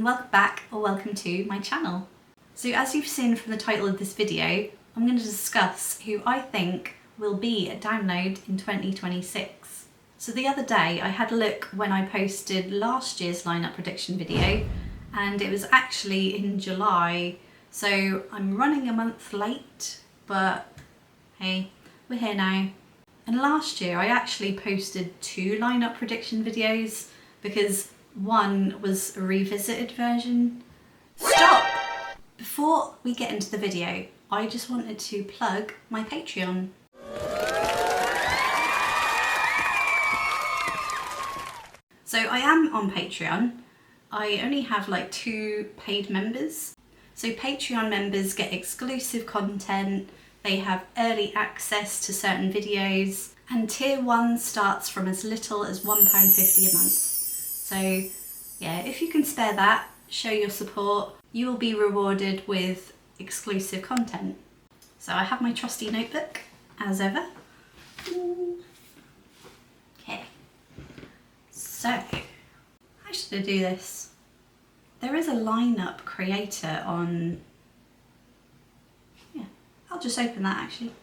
welcome back or welcome to my channel. So as you've seen from the title of this video, I'm going to discuss who I think will be a download in 2026. So the other day I had a look when I posted last year's lineup prediction video, and it was actually in July, so I'm running a month late, but hey, we're here now. And last year I actually posted 2 lineup prediction videos because one was a revisited version. Stop! Before we get into the video, I just wanted to plug my Patreon. So I am on Patreon. I only have like 2 paid members. So Patreon members get exclusive content, they have early access to certain videos, and tier 1 starts from as little as £1.50 a month. So yeah, if you can spare that, show your support, you will be rewarded with exclusive content. So I have my trusty notebook, as ever. Okay. So, how should I do this? There is a lineup creator on... Yeah, I'll just open that actually,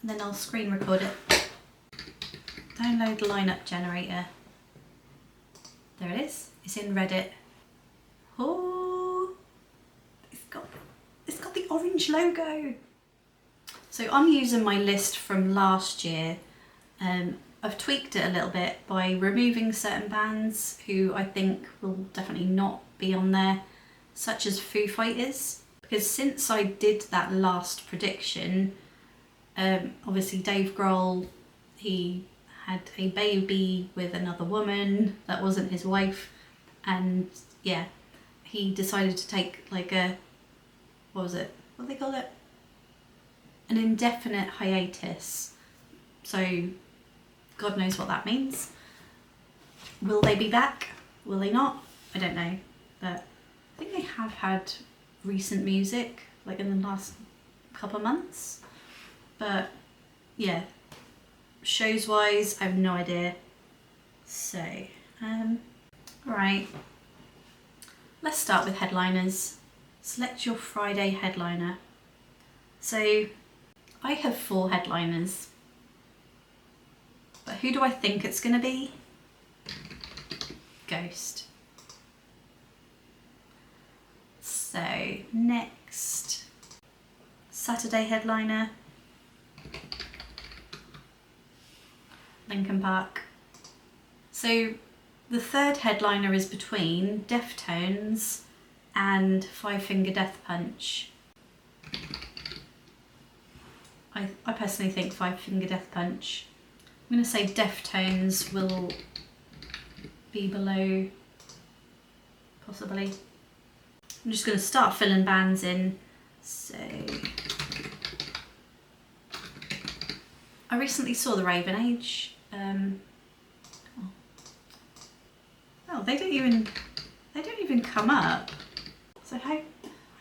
and then I'll screen record it. Download the lineup generator. There it is. It's in Reddit. Oh, it's got the orange logo. So I'm using my list from last year. I've tweaked it a little bit by removing certain bands who I think will definitely not be on there, such as Foo Fighters, because since I did that last prediction, obviously Dave Grohl, he had a baby with another woman that wasn't his wife, and yeah, he decided to take like a, what do they call it? An indefinite hiatus. So God knows what that means. Will they be back? Will they not? I don't know, but I think they have had recent music like in the last couple of months, but yeah, shows wise I have no idea. So right, let's start with headliners. Select your Friday headliner. So I have 4 headliners, but who do I think it's going to be? Ghost. So next, Saturday headliner, Linkin Park. So the third headliner is between Deftones and Five Finger Death Punch. I personally think Five Finger Death Punch. I'm going to say Deftones will be below, possibly. I'm just going to start filling bands in. So I recently saw the Raven Age. Oh, they don't even come up. So how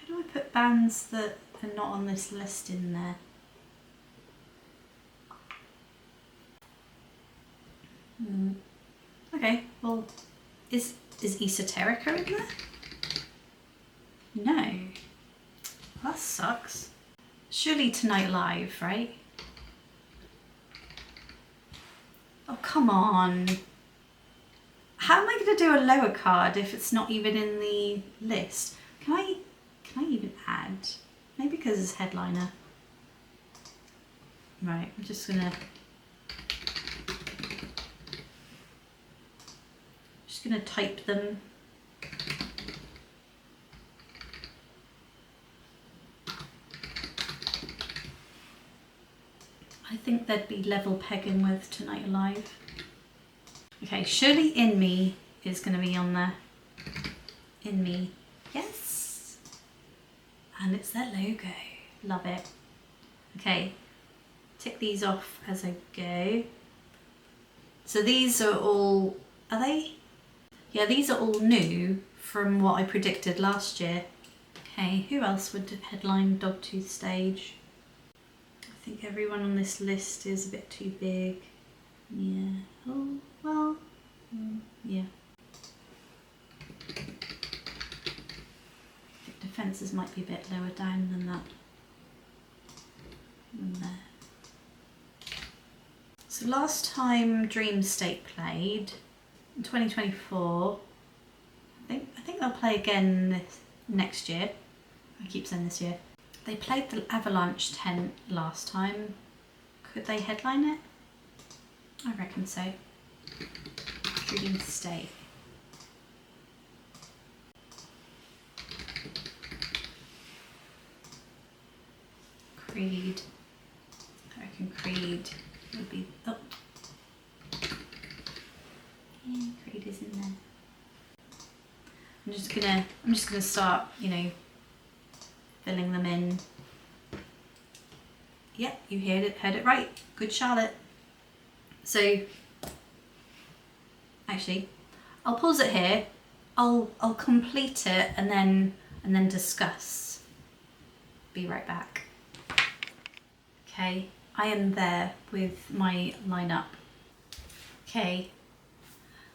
do I put bands that are not on this list in there? Okay, well, is Esoterica in there? No. That sucks. Surely Tonight Live, right? Oh, come on. How am I going to do a lower card if it's not even in the list? Can I even add? Maybe because it's headliner. Right, I'm just gonna type them. I think they'd be level pegging with Tonight Alive. Okay, surely In Me is going to be on there. In Me, yes. And it's their logo. Love it. Okay, tick these off as I go. So these are all, are they? Yeah, these are all new from what I predicted last year. Okay, who else would headline Dogtooth Stage? I think everyone on this list is a bit too big. Yeah, oh, well, yeah. fences might be a bit lower down than that. And there. So last time Dream State played, in 2024, I think they'll play again next year. I keep saying this year. They played the Avalanche tent last time. Could they headline it? I reckon so. Dream State. Creed. I reckon Creed would be. Oh. Yeah, Creed is in there. I'm just gonna start, you know, filling them in. Yep, you heard it right. Good Charlotte. So actually, I'll pause it here. I'll complete it and then discuss. Be right back. Okay, I am there with my lineup. Okay,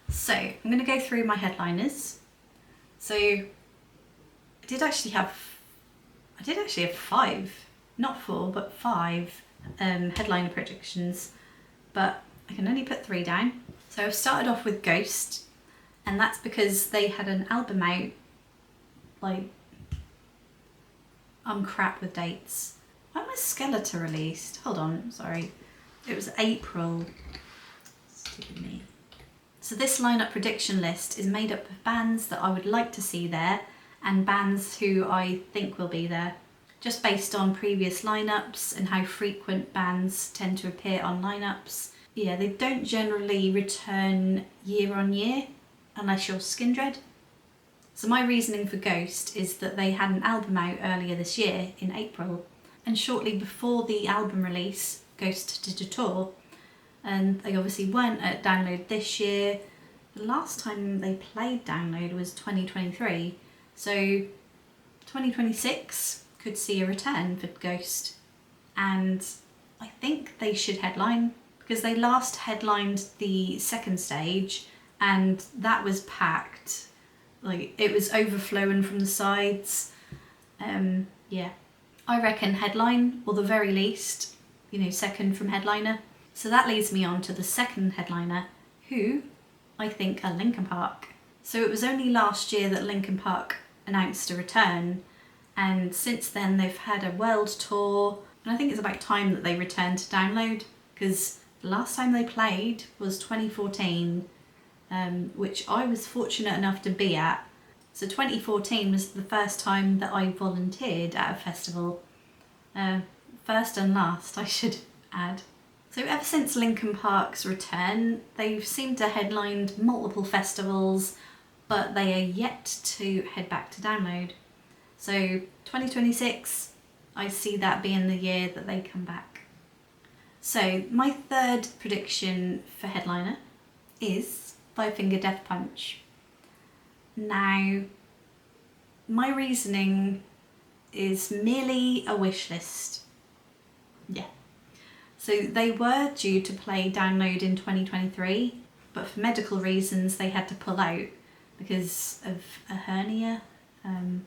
so I'm going to go through my headliners. So I did actually have 5, not 4, but 5 headliner predictions, but I can only put 3 down. So I've started off with Ghost, and that's because they had an album out, like, I'm crap with dates. When was Skeletor released? Hold on, sorry. It was April. Stupid me. So this lineup prediction list is made up of bands that I would like to see there and bands who I think will be there, just based on previous lineups and how frequent bands tend to appear on lineups. Yeah, they don't generally return year on year unless you're Skindred. So my reasoning for Ghost is that they had an album out earlier this year in April, and shortly before the album release, Ghost did a tour, and they obviously weren't at Download this year. The last time they played Download was 2023, so 2026 could see a return for Ghost, and I think they should headline, because they last headlined the second stage and that was packed. Like, it was overflowing from the sides. Yeah, I reckon headline, or the very least, you know, second from headliner. So that leads me on to the second headliner, who I think are Linkin Park. So it was only last year that Linkin Park announced a return, and since then they've had a world tour, and I think it's about time that they returned to Download, because the last time they played was 2014, which I was fortunate enough to be at. So 2014 was the first time that I volunteered at a festival. First and last, I should add. So ever since Linkin Park's return, they've seemed to headline multiple festivals, but they are yet to head back to Download. So 2026, I see that being the year that they come back. So my third prediction for headliner is Five Finger Death Punch. Now, my reasoning is merely a wish list. Yeah. So they were due to play Download in 2023, but for medical reasons they had to pull out because of a hernia. So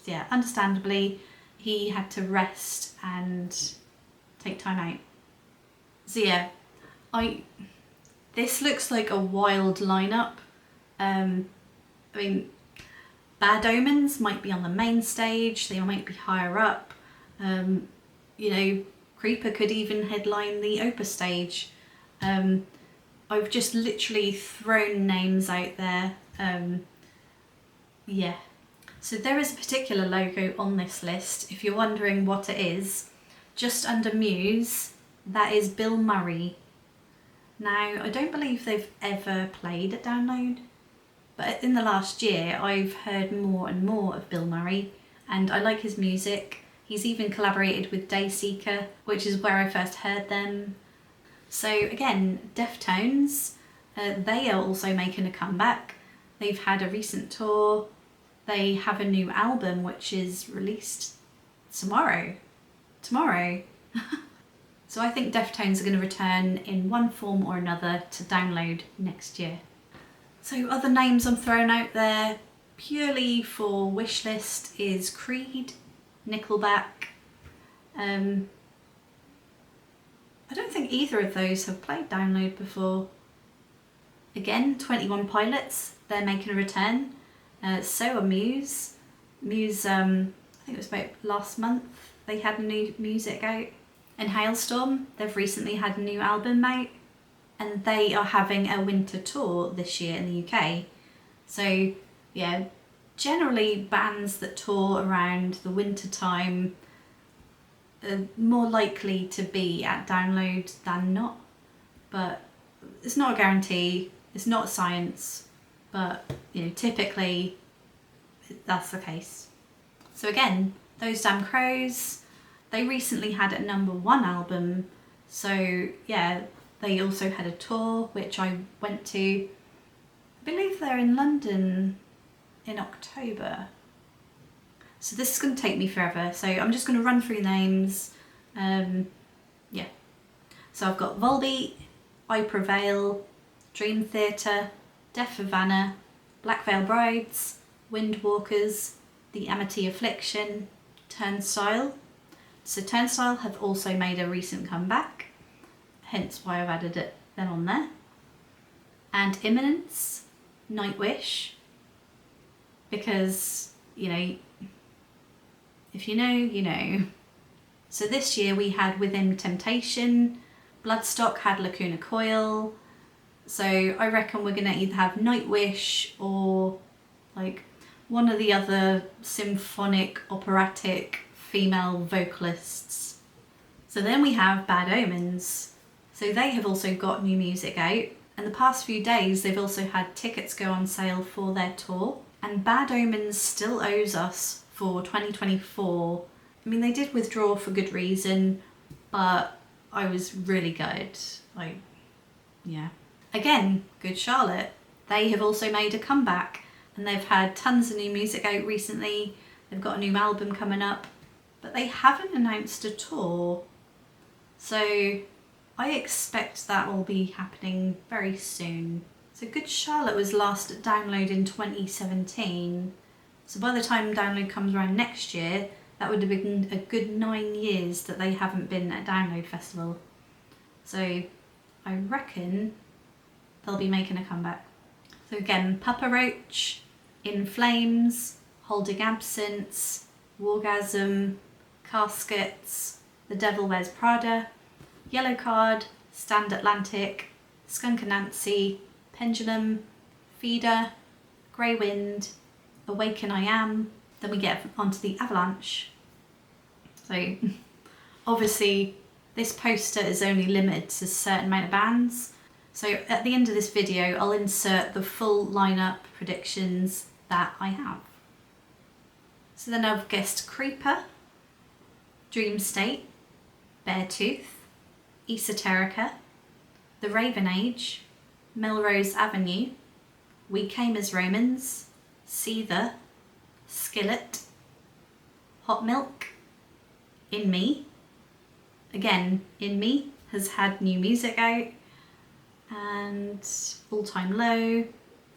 yeah, understandably, he had to rest and take time out. So yeah, this looks like a wild lineup. I mean, Bad Omens might be on the main stage, they might be higher up. You know, Creeper could even headline the Opus stage. I've just literally thrown names out there. Yeah. So there is a particular logo on this list, if you're wondering what it is. Just under Muse, that is Bill Murray. Now, I don't believe they've ever played at Download, but in the last year I've heard more and more of Bill Murray, and I like his music. He's even collaborated with Dayseeker, which is where I first heard them. So again, Deftones, they are also making a comeback. They've had a recent tour. They have a new album which is released tomorrow. So I think Deftones are going to return in one form or another to Download next year. So other names I'm throwing out there, purely for wishlist is Creed, Nickelback. I don't think either of those have played Download before. Again, 21 Pilots, they're making a return. So are Muse. Muse, I think it was about last month, they had new music out. And Hailstorm, they've recently had a new album out. And they are having a winter tour this year in the UK. So yeah, generally bands that tour around the winter time are more likely to be at Download than not. But it's not a guarantee, it's not science, but you know, typically that's the case. So again, Those Damn Crows, they recently had a #1 album, so yeah, they also had a tour which I went to. I believe they're in London in October. So this is going to take me forever, so I'm just going to run through names. Yeah, so I've got Volbeat, I Prevail, Dream Theatre, Deaf Havana, Black Veil Brides, Windwalkers, The Amity Affliction, Turnstile. So Turnstile have also made a recent comeback, hence why I've added it then on there. And Imminence, Nightwish, because, you know, if you know, you know. So this year we had Within Temptation, Bloodstock had Lacuna Coil, so I reckon we're going to either have Nightwish or like one of the other symphonic, operatic female vocalists. So then we have Bad Omens. So they have also got new music out, and the past few days they've also had tickets go on sale for their tour, and Bad Omens still owes us for 2024. I mean, they did withdraw for good reason, but I was really gutted. Like, yeah. Again, Good Charlotte. They have also made a comeback, and they've had tons of new music out recently. They've got a new album coming up, but they haven't announced a tour. So I expect that will be happening very soon. So Good Charlotte was last at Download in 2017. So by the time Download comes around next year, that would have been a good 9 years that they haven't been at Download Festival. So I reckon they'll be making a comeback. So again, Papa Roach, In Flames, Holding Absence, Wargasm, Caskets, The Devil Wears Prada, Yellow Card, Stand Atlantic, Skunk Anansie, Pendulum, Feeder, Grey Wind, Awaken I Am. Then we get onto the Avalanche. So obviously this poster is only limited to a certain amount of bands. So at the end of this video, I'll insert the full lineup predictions that I have. So then I've guessed Creeper, Dream State, Beartooth, Esoterica, The Raven Age, Melrose Avenue, We Came as Romans, Seether, Skillet, Hot Milk, In Me. Again, In Me has had new music out, and All Time Low,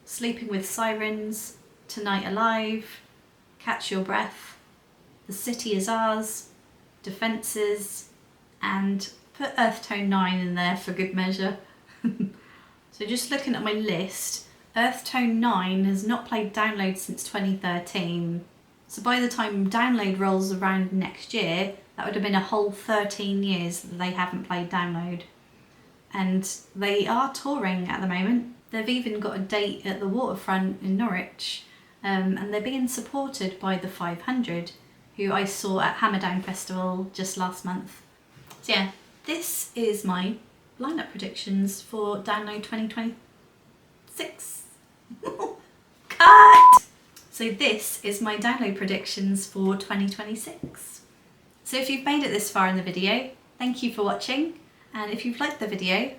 Sleeping with Sirens, Tonight Alive, Catch Your Breath, The City Is Ours, Defences, and put Earth Tone 9 in there for good measure. So just looking at my list, Earth Tone 9 has not played Download since 2013. So by the time Download rolls around next year, that would have been a whole 13 years that they haven't played Download. And they are touring at the moment. They've even got a date at the Waterfront in Norwich, and they're being supported by the 500, who I saw at Hammerdown Festival just last month. So yeah, this is my lineup predictions for Download 2026. Cut! So this is my Download predictions for 2026. So if you've made it this far in the video, thank you for watching. And if you've liked the video,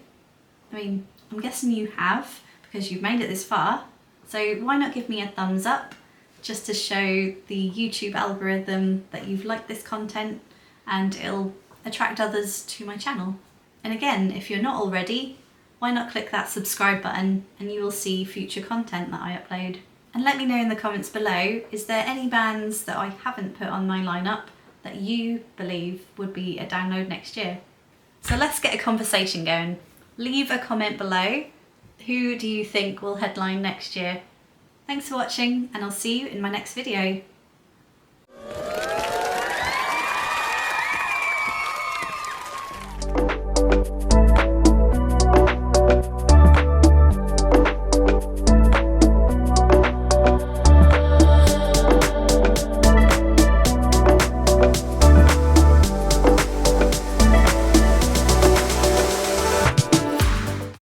I mean, I'm guessing you have, because you've made it this far. So why not give me a thumbs up, just to show the YouTube algorithm that you've liked this content, and it'll attract others to my channel. And again, if you're not already, why not click that subscribe button and you will see future content that I upload. And let me know in the comments below, is there any bands that I haven't put on my lineup that you believe would be a download next year? So let's get a conversation going. Leave a comment below. Who do you think will headline next year? Thanks for watching, and I'll see you in my next video.